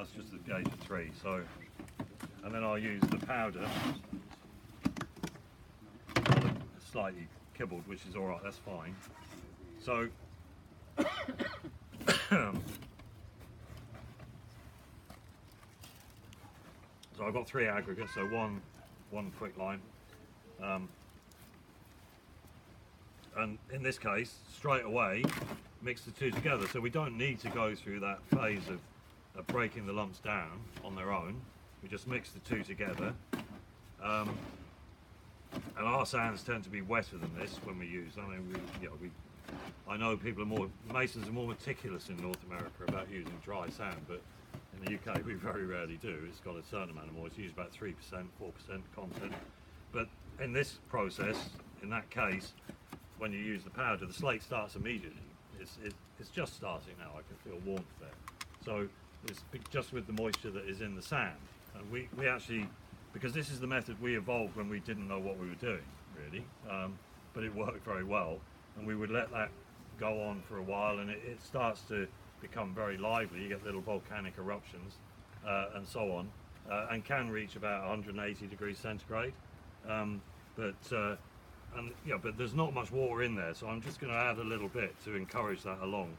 that's just a gauge of 3. So, and then I'll use the powder, slightly kibbled, which is all right. That's fine. So, so I've got 3 aggregates. So one quicklime. And in this case, straight away, mix the 2 together. So we don't need to go through that phase of breaking the lumps down on their own. We just mix the 2 together. And our sands tend to be wetter than this when we use. I mean, I know masons are more meticulous in North America about using dry sand, but in the UK we very rarely do. It's got a certain amount of moisture, usually about 3%, 4% content. But in this process, in that case, when you use the powder, the slate starts immediately. It's just starting now. I can feel warmth there. So it's just with the moisture that is in the sand. And we actually, because this is the method we evolved when we didn't know what we were doing, really. But it worked very well. And we would let that go on for a while, and it starts to become very lively. You get little volcanic eruptions and so on, and can reach about 180 degrees centigrade. But there's not much water in there, so I'm just going to add a little bit to encourage that along,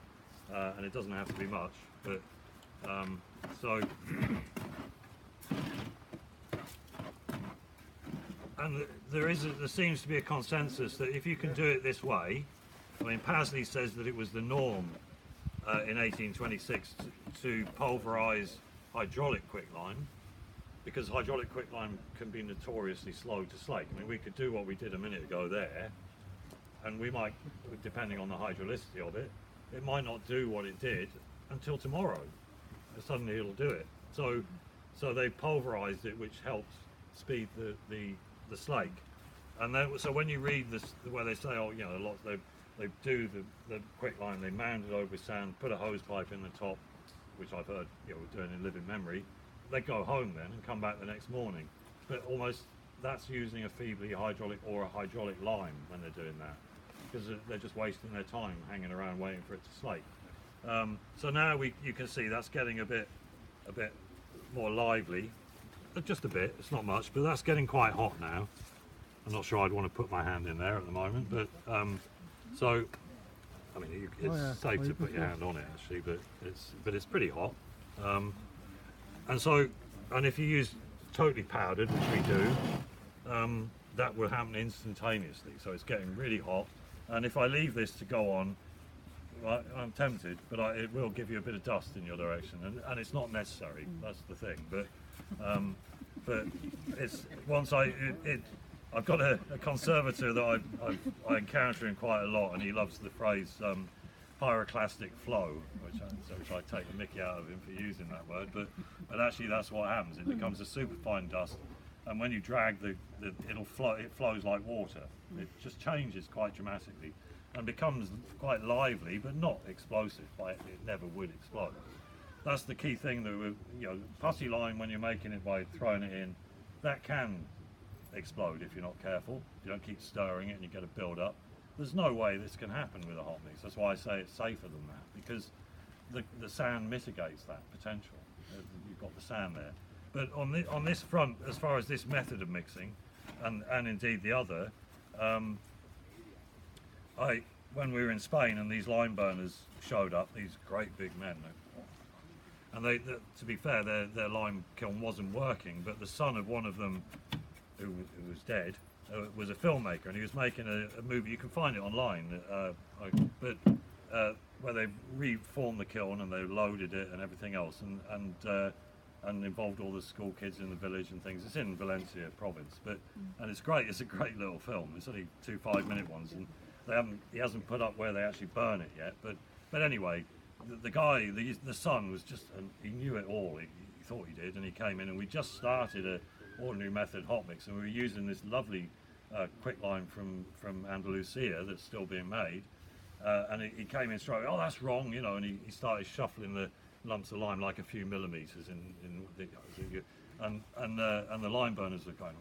and it doesn't have to be much. But and there seems to be a consensus that if you can do it this way, I mean, Pasley says that it was the norm in 1826 to pulverize hydraulic quicklime, because hydraulic quicklime can be notoriously slow to slake. I mean, we could do what we did a minute ago there, and we might, depending on the hydraulicity of it, it might not do what it did until tomorrow. And suddenly it'll do it. So they pulverized it, which helped speed the slake. And then, so when you read this, where they say, oh, a lot they do the quicklime, they mound it over with sand, put a hose pipe in the top, which I've heard we're doing in living memory. They go home then and come back the next morning, but almost that's using a feebly hydraulic or a hydraulic lime when they're doing that, because they're just wasting their time hanging around waiting for it to slake. So now you can see that's getting a bit more lively, just a bit. It's not much, but that's getting quite hot now. I'm not sure I'd want to put my hand in there at the moment, but so I mean it's safe to put your hand on it actually, but it's pretty hot. And if you use totally powdered, which we do, that will happen instantaneously. So it's getting really hot. And if I leave this to go on, well, I'm tempted, but it will give you a bit of dust in your direction, and it's not necessary. That's the thing. But it's I've got a conservator that I encounter him quite a lot, and he loves the phrase pyroclastic flow, which I take the mickey out of him for using that word, but actually that's what happens. It becomes a superfine dust, and when you drag it flows like water. It just changes quite dramatically and becomes quite lively, but not explosive. It never would explode. That's the key thing that putty lime, when you're making it by throwing it in, that can explode if you're not careful. If you don't keep stirring it and you get a build up. There's no way this can happen with a hot mix. That's why I say it's safer than that, because the sand mitigates that potential. You've got the sand there. But on this front, as far as this method of mixing, and indeed the other, when we were in Spain and these lime burners showed up, these great big men, and to be fair, their lime kiln wasn't working, but the son of one of them, who was dead, was a filmmaker, and he was making a movie. You can find it online, where they reformed the kiln and they loaded it and everything else, and involved all the school kids in the village and things. It's in Valencia province, and it's great. It's a great little film. It's only 2 5-minute ones, and he hasn't put up where they actually burn it yet. But anyway, the guy, the son, was just, he knew it all. He thought he did, and he came in, and we just started a ordinary method hot mix, and we were using this lovely quicklime from Andalusia that's still being made, and he came in straight away, oh, that's wrong, and he started shuffling the lumps of lime like a few millimeters and the lime burners were going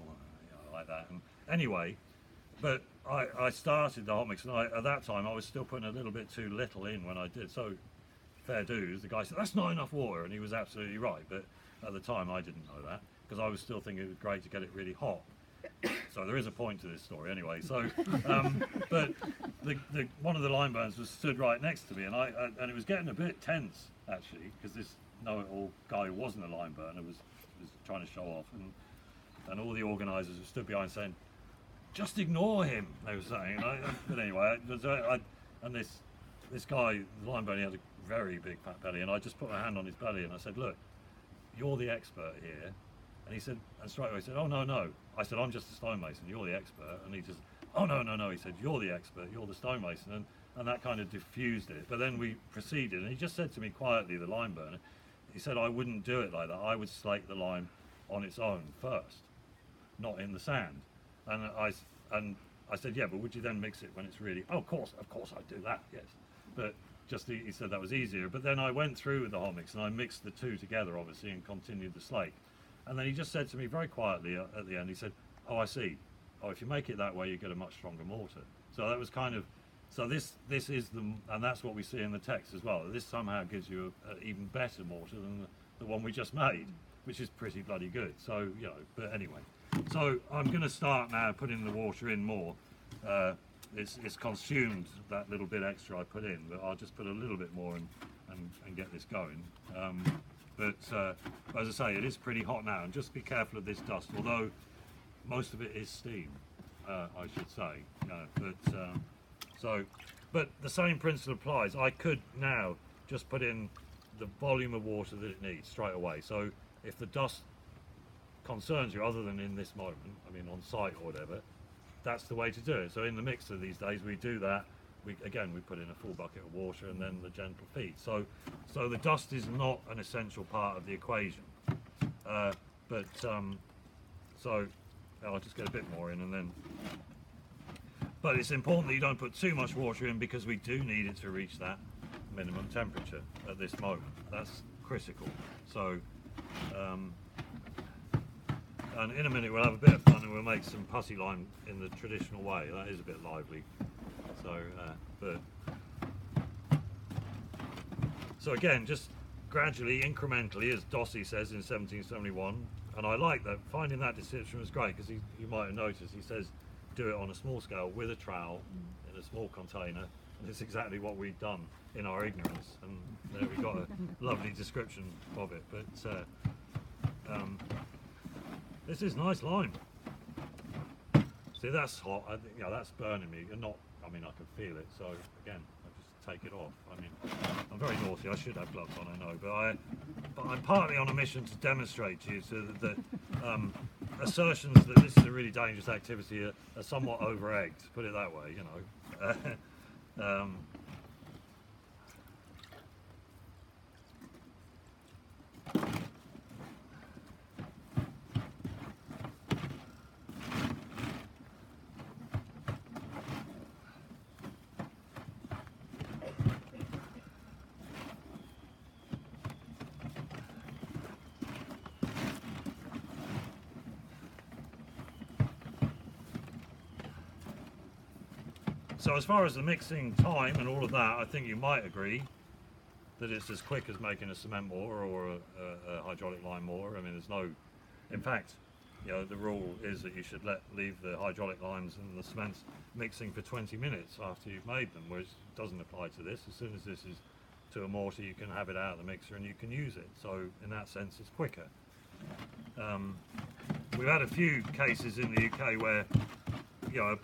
like that. And anyway, but I started the hot mix, and at that time I was still putting a little bit too little in when I did. So fair dues, the guy said, that's not enough water, and he was absolutely right, but at the time I didn't know that, because I was still thinking it was great to get it really hot. So there is a point to this story anyway. So, but one of the lime burners was stood right next to me, and and it was getting a bit tense actually, because this know-it-all guy who wasn't a lime burner was trying to show off, and all the organisers were stood behind saying, just ignore him, they were saying. But anyway, and this guy, the lime burner, he had a very big fat belly, and I just put my hand on his belly and I said, look, you're the expert here. And he said, and straight away he said, oh no. I said, I'm just a stonemason, you're the expert. And he just, oh no, he said, you're the expert, you're the stonemason. And that kind of diffused it. But then we proceeded, and he just said to me quietly, the lime burner, he said, I wouldn't do it like that. I would slake the lime on its own first, not in the sand. And I said, yeah, but would you then mix it when it's really, oh, of course I'd do that, yes. But just he said that was easier. But then I went through with the hot mix and I mixed the two together, obviously, and continued the slake. And then he just said to me very quietly at the end, he said, oh, I see. Oh, if you make it that way, you get a much stronger mortar. So that was kind of, so this is and that's what we see in the text as well. This somehow gives you an even better mortar than the one we just made, which is pretty bloody good. So, you know, but anyway. So I'm going to start now putting the water in more. It's consumed that little bit extra I put in, but I'll just put a little bit more and get this going. But as I say, it is pretty hot now, and just be careful of this dust, although most of it is steam, I should say. But the same principle applies. I could now just put in the volume of water that it needs straight away. So if the dust concerns you, other than in this moment, I mean on site or whatever, that's the way to do it. So in the mixer these days we do that. We put in a full bucket of water and then the gentle feed. So the dust is not an essential part of the equation. So I'll just get a bit more in and then. But it's important that you don't put too much water in, because we do need it to reach that minimum temperature at this moment. That's critical. So, and in a minute we'll have a bit of fun and we'll make some pussy lime in the traditional way. That is a bit lively. So again, just gradually, incrementally, as Dossie says in 1771, and I like that, finding that description was great, because you might have noticed, he says do it on a small scale with a trowel in a small container, and it's exactly what we've done in our ignorance, and there we got a lovely description of it. But this is nice lime. See, that's hot. I think, that's burning me. I mean, I can feel it, so again, I just take it off. I mean, I'm very naughty, I should have gloves on, I know, but I'm partly on a mission to demonstrate to you that assertions that this is a really dangerous activity are somewhat over-egged, put it that way, you know. So as far as the mixing time and all of that, I think you might agree that it's as quick as making a cement mortar or a hydraulic lime mortar. I mean, there's no, in fact, the rule is that you should leave the hydraulic limes and the cements mixing for 20 minutes after you've made them, whereas it doesn't apply to this. As soon as this is to a mortar, you can have it out of the mixer and you can use it. So in that sense, it's quicker. We've had a few cases in the UK where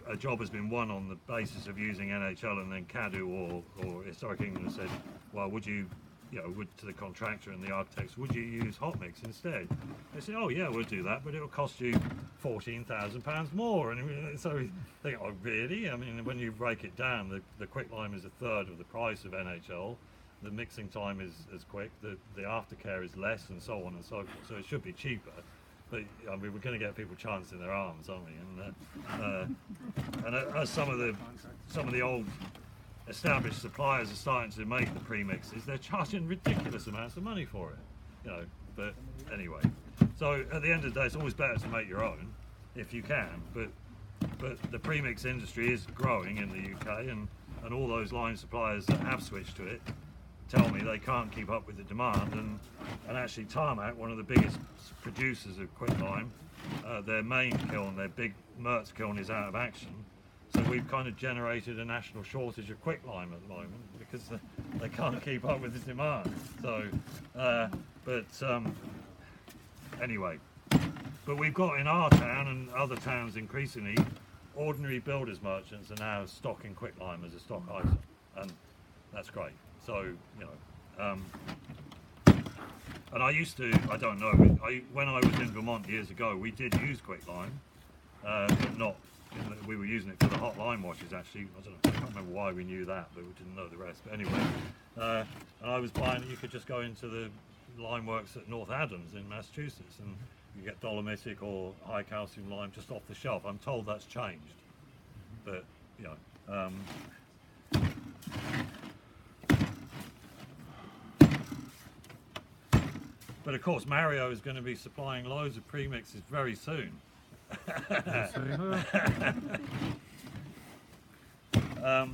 a job has been won on the basis of using NHL, and then CADU or Historic England said, well, would you, to the contractor and the architects, would you use hot mix instead? They said, oh yeah, we'll do that, but it'll cost you £14,000 more. And so we think, oh really? I mean, when you break it down, the quicklime is a third of the price of NHL. The mixing time is as quick, the aftercare is less, and so on and so forth. So it should be cheaper. But I mean, we're going to get people chancing their arms, aren't we? And as some of the old established suppliers are starting to make the premixes, they're charging ridiculous amounts of money for it. But anyway, so at the end of the day, it's always better to make your own if you can. But the premix industry is growing in the UK, and all those line suppliers that have switched to it tell me they can't keep up with the demand, and actually Tarmac, one of the biggest producers of quicklime, their main kiln, their big Mertz kiln, is out of action. So we've kind of generated a national shortage of quicklime at the moment because they can't keep up with the demand. So, anyway, but we've got in our town and other towns increasingly, ordinary builders merchants are now stocking quicklime as a stock item, and that's great. So, you know, and I used to, I don't know, when I was in Vermont years ago, we did use quicklime, but not, we were using it for the hot lime washes actually. I can't remember why we knew that, but we didn't know the rest. But anyway, and I was buying, you could just go into the lime works at North Adams in Massachusetts and you get dolomitic or high calcium lime just off the shelf. I'm told that's changed, but you know. But of course, Mario is going to be supplying loads of premixes very soon.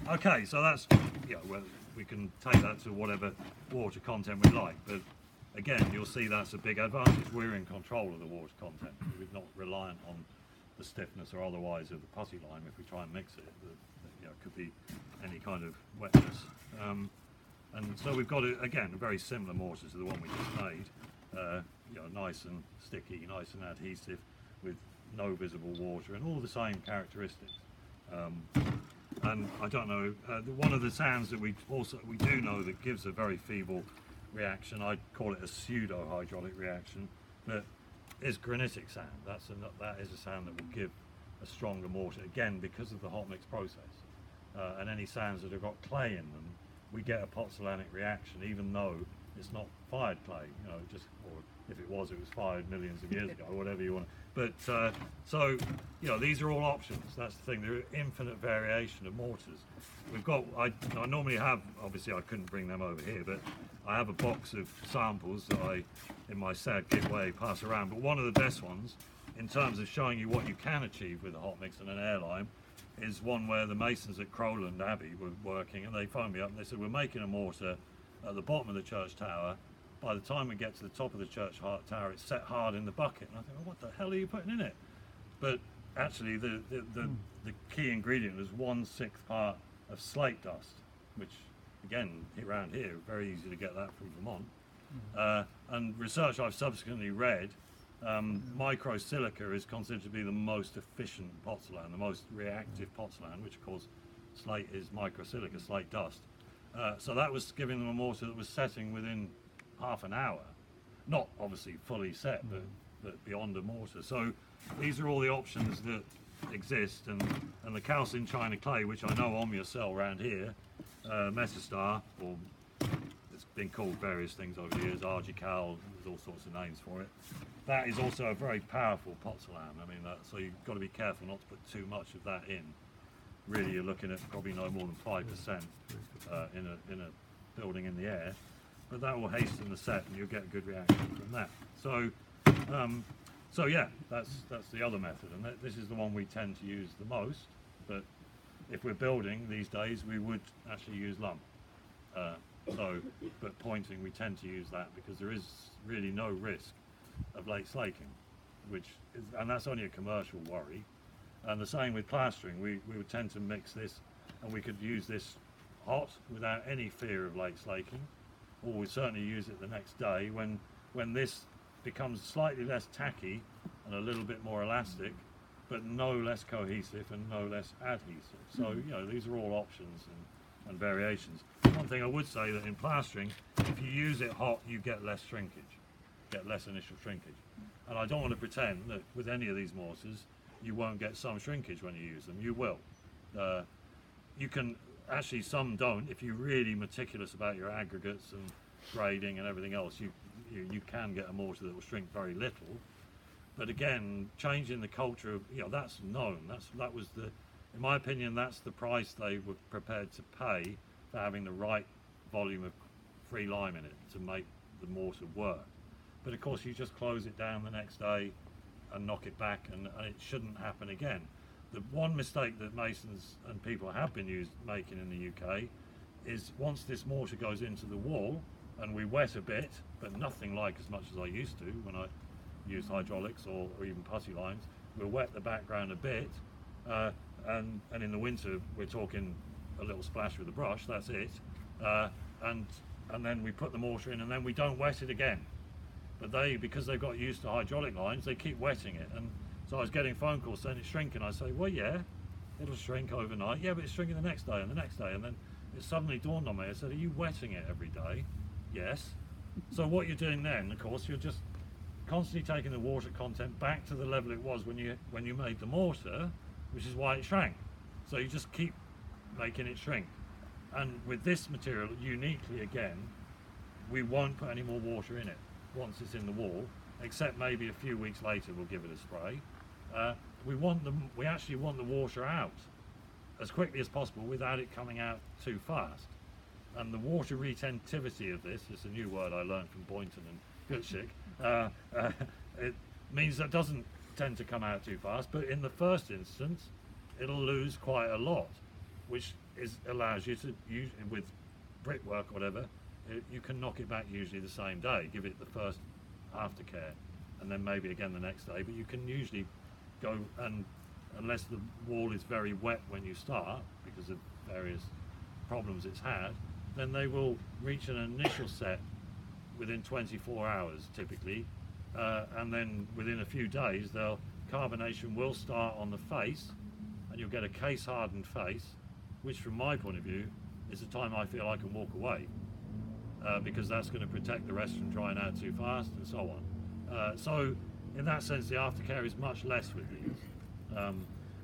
Okay, so that's, yeah, well, we can take that to whatever water content we like, but again, you'll see that's a big advantage. We're in control of the water content. We're not reliant on the stiffness or otherwise of the putty lime. If we try and mix it, you know, it could be any kind of wetness. And so we've got, again, a very similar mortar to the one we just made. You know, nice and sticky, nice and adhesive, with no visible water and all the same characteristics. And I don't know, one of the sands that we do know that gives a very feeble reaction, I'd call it a pseudo hydraulic reaction, but is granitic sand. That is a sand that will give a stronger mortar, again because of the hot mix process. And any sands that have got clay in them, we get a pozzolanic reaction, even though it's not fired clay, you know, just, or if it was fired millions of years ago, or whatever you want. But so, you know, these are all options. That's the thing. There are infinite variation of mortars. We've got, I normally have, obviously I couldn't bring them over here, but I have a box of samples that I, in my sad giveaway, pass around. But one of the best ones, in terms of showing you what you can achieve with a hot mix and an air lime, is one where the masons at Crowland Abbey were working, and they phoned me up and they said, we're making a mortar at the bottom of the church tower. By the time we get to the top of the church tower, it's set hard in the bucket. And I think, well, what the hell are you putting in it? But actually, the key ingredient was 1/6 part of slate dust, which, again, around here, very easy to get that from Vermont. And research I've subsequently read, microsilica is considered to be the most efficient pozzolan, the most reactive pozzolan, which of course slate is microsilica, slate dust. So that was giving them a mortar that was setting within half an hour, not obviously fully set, but beyond a mortar. So these are all the options that exist, and the calcium china clay, which I know Omnia sell around here, Mesostar, or it's been called various things over the years, Argical, there's all sorts of names for it. That is also a very powerful pozzolan. I mean, so you've got to be careful not to put too much of that in. Really, you're looking at probably no more than 5% in a building in the air, but that will hasten the set, and you'll get a good reaction from that. So, so yeah, that's the other method, and this is the one we tend to use the most. But if we're building these days, we would actually use lump. But pointing, we tend to use that because there is really no risk of late slaking, and that's only a commercial worry. And the same with plastering, we would tend to mix this, and we could use this hot without any fear of late slaking, or we'd certainly use it the next day when this becomes slightly less tacky and a little bit more elastic, but no less cohesive and no less adhesive. So, you know, these are all options and variations. One thing I would say, that in plastering, if you use it hot, you get less shrinkage, get less initial shrinkage. And I don't want to pretend that with any of these mortars you won't get some shrinkage when you use them. You will. You can, actually some don't. If you're really meticulous about your aggregates and grading and everything else, you can get a mortar that will shrink very little. But again, changing the culture of, you know, that's known. That was the, in my opinion, that's the price they were prepared to pay for having the right volume of free lime in it to make the mortar work. But of course, you just close it down the next day and knock it back, and it shouldn't happen again. The one mistake that masons and people have been making in the UK is once this mortar goes into the wall and we wet a bit, but nothing like as much as I used to when I used hydraulics or even putty lines, we'll wet the background a bit, and in the winter we're talking a little splash with a brush, that's it, and then we put the mortar in and then we don't wet it again. But because they've got used to hydraulic lines, they keep wetting it. And so I was getting phone calls saying it's shrinking. I say, well, yeah, it'll shrink overnight. Yeah, but it's shrinking the next day and the next day. And then it suddenly dawned on me. I said, are you wetting it every day? Yes. So what you're doing then, of course, you're just constantly taking the water content back to the level it was when you made the mortar, which is why it shrank. So you just keep making it shrink. And with this material, uniquely again, we won't put any more water in it once it's in the wall, except maybe a few weeks later we'll give it a spray. We actually want the water out as quickly as possible without it coming out too fast. And the water retentivity of this is a new word I learned from Boynton and Gutschick. It means that it doesn't tend to come out too fast, but in the first instance it'll lose quite a lot, which allows you to use, with brickwork or whatever, you can knock it back usually the same day, give it the first aftercare and then maybe again the next day, but you can usually go, and unless the wall is very wet when you start because of various problems it's had, then they will reach an initial set within 24 hours typically, and then within a few days carbonation will start on the face and you'll get a case hardened face, which from my point of view is the time I feel I can walk away, because that's going to protect the rest from drying out too fast and so on. So in that sense the aftercare is much less with these.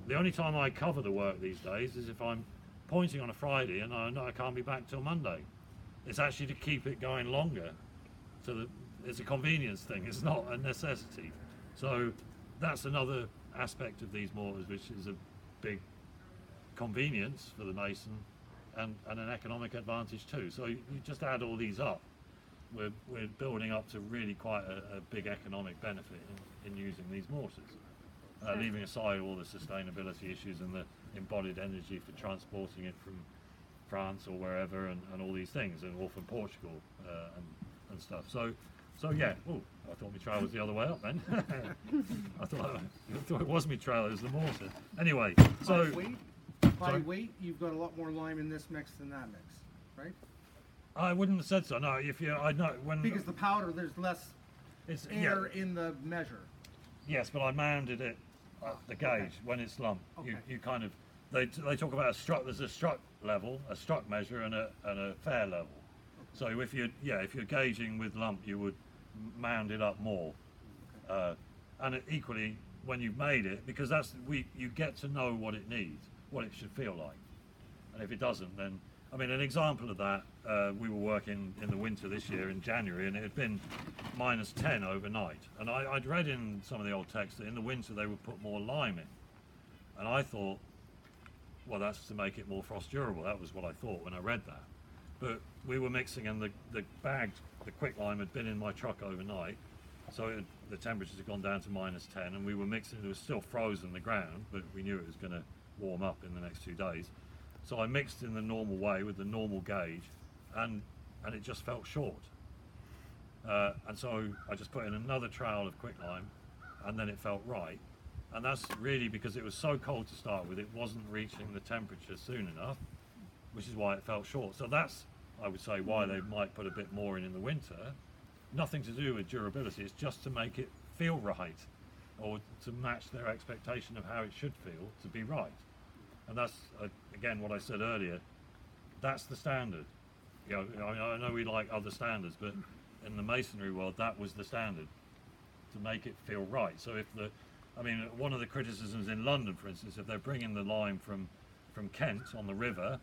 The only time I cover the work these days is if I'm pointing on a Friday and I know I can't be back till Monday. It's actually to keep it going longer, so it's a convenience thing, it's not a necessity. So that's another aspect of these mortars, which is a big convenience for the mason and an economic advantage too. So you just add all these up, we're building up to really quite a big economic benefit in using these mortars, leaving aside all the sustainability issues and the embodied energy for transporting it from France or wherever, and all these things, or from Portugal and stuff. So yeah. Oh, I thought my trail was the other way up then. I thought it was my trail, it was the mortar. Anyway, so by weight, you've got a lot more lime in this mix than that mix, right? I wouldn't have said so. No, I know when because the powder, there's less air in the measure. Yes, but I mounded it at the gauge when it's lump. Okay. You kind of they talk about a struck. There's a struck level, a struck measure, and a fair level. So if you're gauging with lump, you would mound it up more, and equally when you've made it, because you get to know what it needs, what it should feel like, and if it doesn't, then I mean an example of that. We were working in the winter this year in January, and it had been -10 overnight, and I'd read in some of the old texts that in the winter they would put more lime in, and I thought, well, that's to make it more frost durable. That was what I thought when I read that. But we were mixing, and the quicklime had been in my truck overnight, so the temperatures had gone down to -10, and we were mixing. It was still frozen the ground, but we knew it was going to warm up in the next 2 days. So I mixed in the normal way with the normal gauge, and it just felt short. And so I just put in another trowel of quicklime, and then it felt right. And that's really because it was so cold to start with, it wasn't reaching the temperature soon enough, which is why it felt short. So that's, I would say, why they might put a bit more in the winter. Nothing to do with durability, it's just to make it feel right, or to match their expectation of how it should feel to be right. And that's, again, what I said earlier, that's the standard. You know, I know we like other standards, but in the masonry world, that was the standard, to make it feel right. So one of the criticisms in London, for instance, if they're bringing the lime from Kent on the river,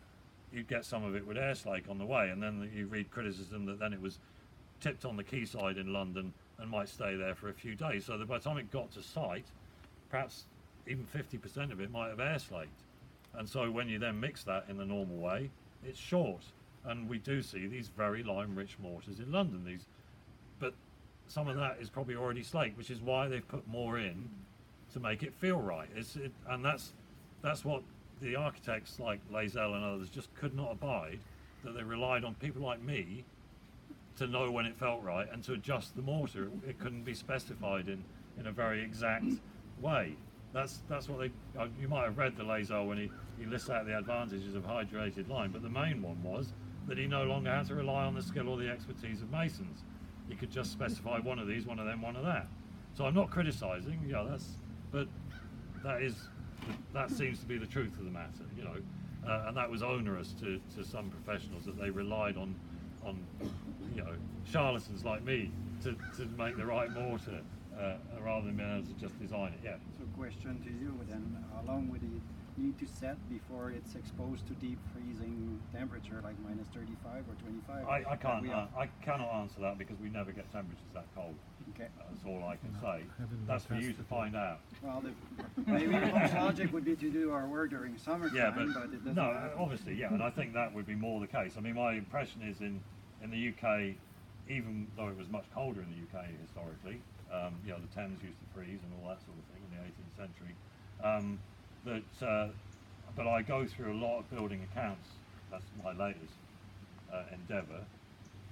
you'd get some of it with air slake on the way, and then you read criticism that then it was tipped on the quayside in London and might stay there for a few days, so that by the time it got to site, perhaps even 50% of it might have air slaked. And so when you then mix that in the normal way, it's short. And we do see these very lime-rich mortars in London. But some of that is probably already slaked, which is why they've put more in to make it feel right. And that's what the architects like Lazel and others just could not abide, that they relied on people like me to know when it felt right and to adjust the mortar. It couldn't be specified in a very exact way. That's what they. You might have read the Lazar when he lists out the advantages of hydrated lime, but the main one was that he no longer had to rely on the skill or the expertise of masons. He could just specify one of these, one of them, one of that. So I'm not criticising. Yeah, but that seems to be the truth of the matter, you know. And that was onerous to some professionals, that they relied on charlatans like me to make the right mortar rather than being able to just design it. Yeah. So question to you then, how long would it need to set before it's exposed to deep freezing temperature like minus 35 or 25? I cannot answer that because we never get temperatures that cold. Okay. That's all I can say. That's for you to find out. Well, maybe the most logic would be to do our work during summertime, Yeah, but it doesn't no, happen. obviously, yeah, and I think that would be more the case. I mean, my impression is in the UK, even though it was much colder in the UK historically, the Thames used to freeze and all that sort of thing in the 18th century. But I go through a lot of building accounts. That's my latest endeavour,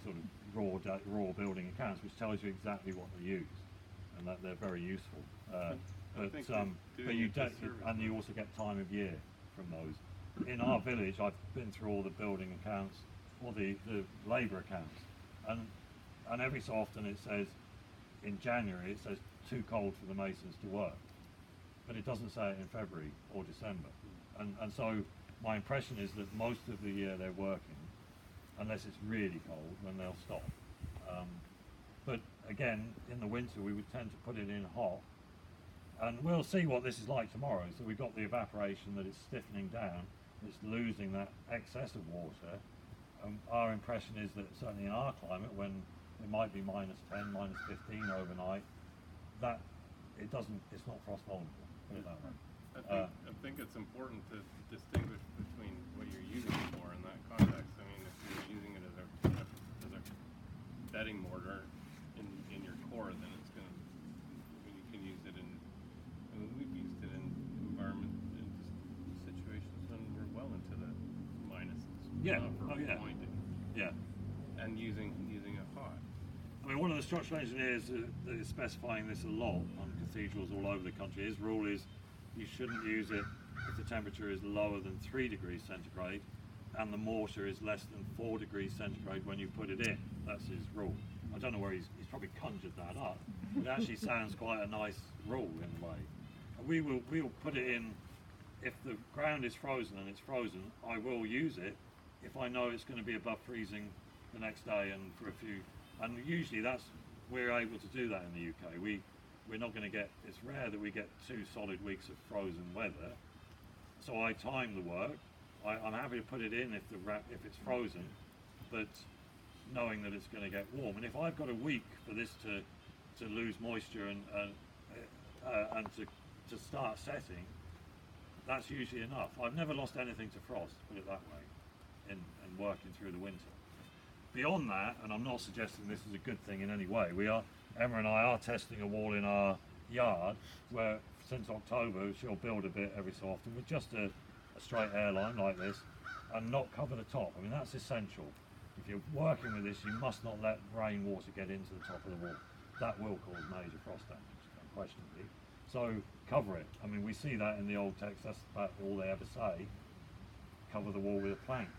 sort of raw building accounts, which tells you exactly what they use, and that they're very useful. But you don't, and you also get time of year from those. In our village, I've been through all the building accounts, or the labour accounts, and every so often it says, in January, it says too cold for the masons to work, but it doesn't say it in February or December. And so my impression is that most of the year they're working, unless it's really cold, when they'll stop. But again, in the winter we would tend to put it in hot, and we'll see what this is like tomorrow. So we've got the evaporation that it's stiffening down, it's losing that excess of water. Our impression is that certainly in our climate, when it might be minus 10, minus 15 overnight, that it's not frost vulnerable, put it that way. I think it's important to distinguish between what you're using it for in that context. I mean, if you're using it as a bedding mortar in your core, then it's going to, you can use it we've used it in situations when we're well into the minuses. Yeah. For pointing. Yeah. And using it hot. I mean, one of the structural engineers that is specifying this a lot on cathedrals all over the country, his rule is you shouldn't use it if the temperature is lower than 3 degrees centigrade and the mortar is less than 4 degrees centigrade when you put it in. That's his rule. I don't know where he's probably conjured that up. It actually sounds quite a nice rule in a way. And we'll put it in, if the ground is frozen and it's frozen, I will use it if I know it's going to be above freezing the next day and for a few. And usually we're able to do that in the UK. We're not going to get, it's rare that we get 2 solid weeks of frozen weather. So I time the work. I'm happy to put it in if it's frozen, but knowing that it's going to get warm. And if I've got a week for this to lose moisture and to start setting, that's usually enough. I've never lost anything to frost, put it that way, in working through the winter. Beyond that, and I'm not suggesting this is a good thing in any way, Emma and I are testing a wall in our yard where since October she'll build a bit every so often with just a straight airline like this and not cover the top. I mean, that's essential. If you're working with this, you must not let rainwater get into the top of the wall. That will cause major frost damage, unquestionably. So cover it. I mean, we see that in the old text, that's about all they ever say. Cover the wall with a plank.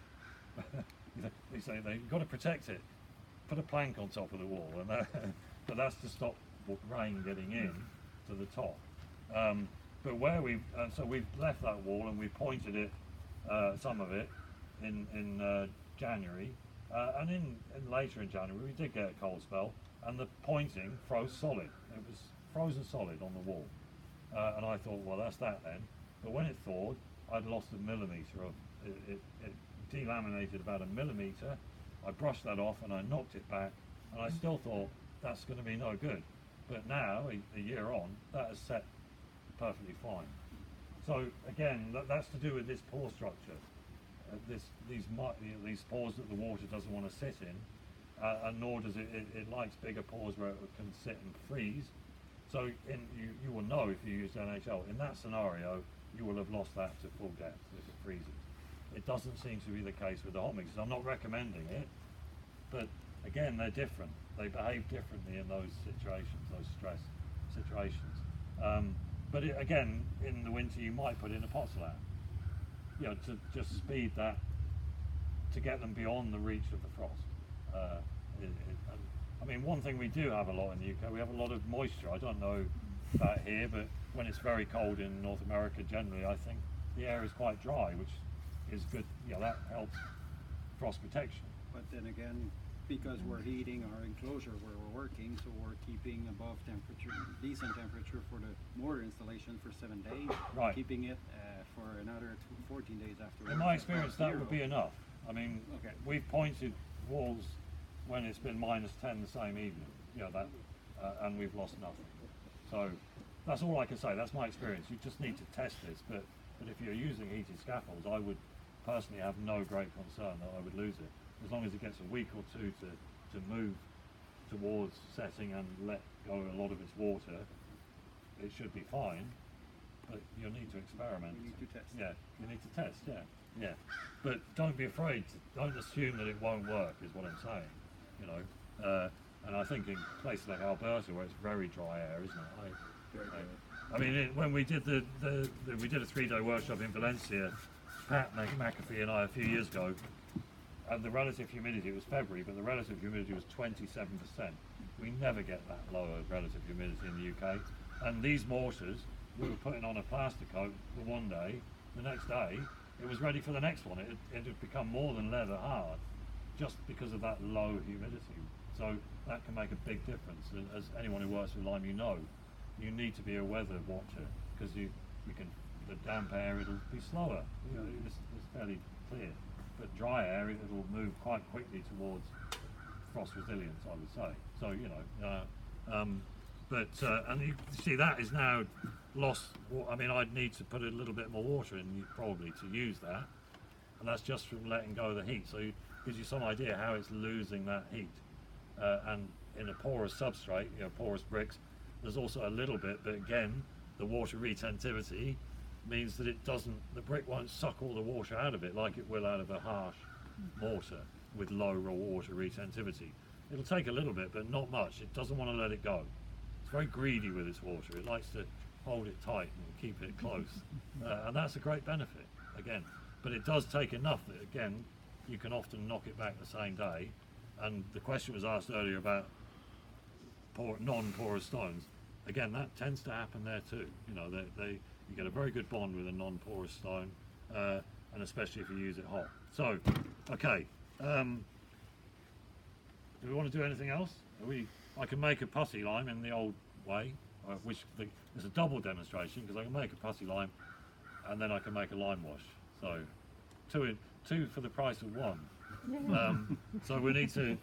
They say you've got to protect it. Put a plank on top of the wall, but that's to stop rain getting in to the top. But where so we've left that wall and we pointed it, some of it, in January, and in later in January we did get a cold spell, and the pointing froze solid. It was frozen solid on the wall, and I thought, well, that's that then. But when it thawed, I'd lost a millimetre of it. It delaminated about a millimetre. I brushed that off and I knocked it back, and I still thought that's going to be no good. But now, a year on, that has set perfectly fine. So again, that's to do with this pore structure. These pores that the water doesn't want to sit in, and nor does it likes bigger pores where it can sit and freeze. So you will know if you use NHL. In that scenario, you will have lost that to full depth if it freezes. It doesn't seem to be the case with the hot mixes. I'm not recommending it, but again, they're different. They behave differently in those situations, those stress situations. But again, in the winter, you might put in a porcelain, you know, to just speed that, to get them beyond the reach of the frost. I mean, one thing we do have a lot in the UK, we have a lot of moisture. I don't know about here, but when it's very cold in North America, generally, I think the air is quite dry, which is good. You know, that helps frost protection. But then again, because we're heating our enclosure where we're working, so we're keeping above temperature, decent temperature for the mortar installation for 7 days, Right. keeping it for another 14 days after. In my experience, that would be enough. I mean, Okay. we've pointed walls when it's been -10 the same evening, you know, that, and we've lost nothing. So that's all I can say. That's my experience. You just need to test this, but if you're using heated scaffolds, I would personally have no great concern that I would lose it. As long as it gets a week or two to move towards setting and let go a lot of its water, it should be fine. But you'll need to experiment. We need to test. Yeah, you need to test. Yeah. But don't be afraid. Don't assume that it won't work. Is what I'm saying. You know, and I think in places like Alberta, where it's very dry air, isn't it? I mean, when we did we did a 3-day workshop in Valencia, Pat McAfee and I a few years ago, and the relative humidity, it was February, but the relative humidity was 27%. We never get that lower relative humidity in the UK. And these mortars, we were putting on a plaster coat for one day, the next day, it was ready for the next one. It had become more than leather hard, just because of that low humidity. So that can make a big difference. And as anyone who works with lime, you know, you need to be a weather watcher, because the damp air, it'll be slower. You know, it's fairly clear. But dry air, it'll move quite quickly towards frost resilience, I would say. So, you know, and you see that is now lost. I mean, I'd need to put a little bit more water in probably to use that, and that's just from letting go of the heat. So it gives you some idea how it's losing that heat. And in a porous substrate, you know, porous bricks, there's also a little bit, but again, the water retentivity means that the brick won't suck all the water out of it like it will out of a harsh mortar with low raw water retentivity. It'll take a little bit, but not much. It doesn't want to let it go. It's very greedy with its water. It likes to hold it tight and keep it close. And that's a great benefit, again. But it does take enough that, again, you can often knock it back the same day. And the question was asked earlier about non-porous stones. Again, that tends to happen there too. You know, you get a very good bond with a non-porous stone, and especially if you use it hot. So, okay. Do we want to do anything else? I can make a putty lime in the old way, it's a double demonstration, because I can make a putty lime, and then I can make a lime wash. So, two for the price of one. So we need to